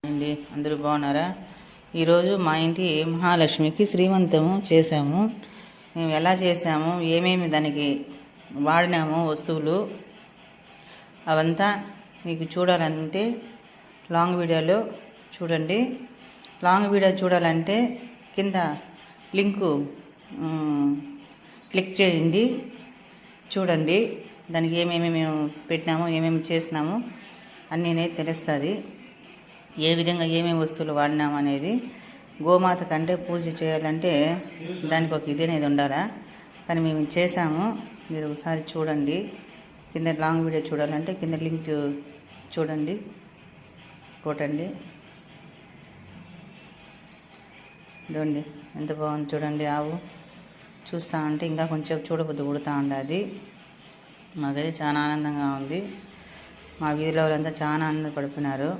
అండి అందరూ బాగున్నారా? ఈరోజు మా ఇంటి మహాలక్ష్మికి శ్రీమంతము చేసాము. మేము ఎలా చేసాము, ఏమేమి దానికి వాడినాము వస్తువులు, అవంతా మీకు చూడాలంటే లాంగ్ వీడియోలో చూడండి. లాంగ్ వీడియో చూడాలంటే కింద లింకు క్లిక్ చేయండి, చూడండి. దానికి ఏమేమి మేము పెట్టినామో, ఏమేమి చేసినామో అన్నీ తెలుస్తుంది. ఏ విధంగా ఏమేమి వస్తువులు వాడినాము అనేది. గోమాత కంటే పూజ చేయాలంటే దానికి ఒక ఇది అనేది ఉండాలా, కానీ మేము చేసాము. మీరు ఒకసారి చూడండి. కింద లాంగ్ వీడియో చూడాలంటే కింద లింక్ చూడండి, కొట్టండి. చూడండి ఎంత బాగుంది చూడండి. ఆవు చూస్తూ ఉంటే ఇంకా కొంచెం చూడబుద్ది కొడుతూ ఉండదు. మాకైతే చాలా ఆనందంగా ఉంది. మా వీధిలో వాళ్ళంతా చాలా ఆనందపడిపోయినారు.